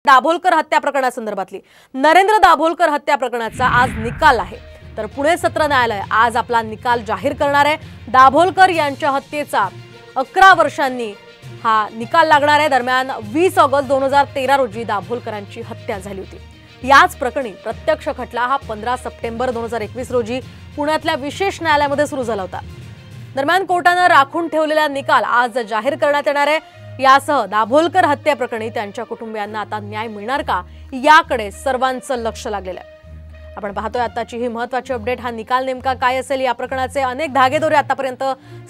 दाभोलकर हत्या प्रकरणासंदर्भातली नरेंद्र दाभोलकर हत्या प्रकरणाचा आज निकाल आहे। तर पुणे सत्र न्यायालय आज आपला निकाल जाहीर करणार आहे। दाभोलकर यांच्या हत्येचा 11 वर्षांनी हा निकाल लागणार आहे। दरम्यान 20 ऑगस्ट 2013 रोजी दाभोलकरांची हत्या झाली होती। याच प्रकरणी प्रत्यक्ष खटला हा 15 सप्टेंबर 2021 रोजी पुण्यातल्या विशेष न्यायालयामध्ये सुरू झाला होता। दरम्यान कोर्टाने राखून ठेवलेला निकाल आज जाहीर करण्यात येणार आहे। यासह दाभोलकर हत्या प्रकरणी त्यांच्या कुटुंबियांना आता न्याय मिळणार का याकडे सर्वांचं लक्ष लागलेलं आहे। आपण पाहतोय आताची ही महत्त्वाची अपडेट। हा निकाल नेमका काय असेल, या प्रकरणाचे अनेक धागेदोरे आतापर्यंत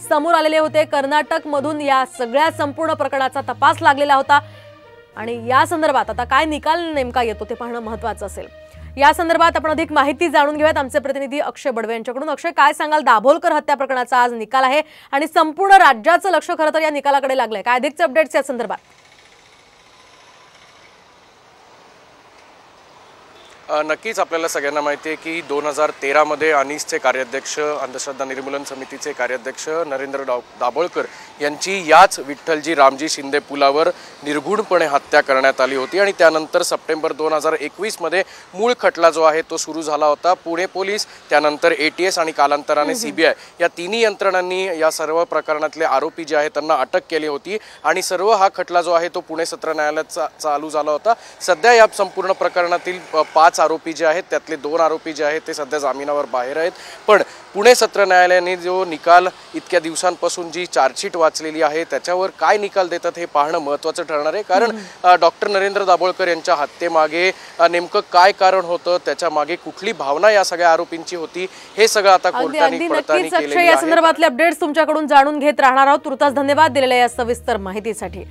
समोर आलेले होते। कर्नाटक मधून या सगळ्या संपूर्ण प्रकरणाचा तपास लागलेला होता आणि या संदर्भात आता काय निकाल नेमका येतो ते पाहणं महत्त्वाचं असेल। या संदर्भात आपण अधिक माहिती जाणून घेऊयात आमचे प्रतिनिधी अक्षय बडवे यांच्याकडून। अक्षय, काय सांगाल, दाभोलकर हत्या प्रकरणाचा आज निकाल आहे आणि संपूर्ण राज्याचं लक्ष खरं तर या निकालाकडे लागलंय, काय अधिकचे अपडेट्स या संदर्भात? नक्कीच आपल्याला सगळ्यांना माहिती आहे की 2013 मध्ये अनिसचे कार्याध्यक्ष, अंधश्रद्धा निर्मूलन समितीचे कार्याध्यक्ष नरेंद्र दाभोलकर यांची याच विठ्ठलजी रामजी शिंदे पुलावर निर्घुणपणे हत्या करण्यात आली होती आणि त्यानंतर सप्टेंबर 2021 मध्ये मूळ खटला जो आहे तो सुरू झाला होता। पुणे पोलीस, त्यानंतर ATS आणि कालांतराने CBI या तिन्ही यंत्रणांनी या सर्व प्रकरणातले आरोपी जे आहेत त्यांना अटक केली होती आणि सर्व हा खटला जो आहे तो पुणे सत्र न्यायालयात चालू झाला होता। सध्या या संपूर्ण प्रकरणातील 5 आरोपी जे आहेत त्यातले 2 आरोपी जे आहेत ते सध्या जामिनावर बाहेर आहेत। पण पुणे सत्र न्यायालयाने जो निकाल इतक्या दिवसांपासून जी चार्जशीट वाचलेली आहे त्याच्यावर काय निकाल देतात हे पाहणं महत्त्वाचं ठरणार आहे। कारण डॉक्टर नरेंद्र दाभोलकर यांच्या हत्येमागे नेमकं काय कारण होतं, त्याच्या मागे कुठली भावना या सगळ्या आरोपींची होती, हे सगळं आता कोर्टाने पडताळणी केलेली आहे। या संदर्भातले अपडेट्स तुमच्याकडून जाणून घेत राहणार आहोत। तुर्तास धन्यवाद दिलेल्या या सविस्तर माहितीसाठी।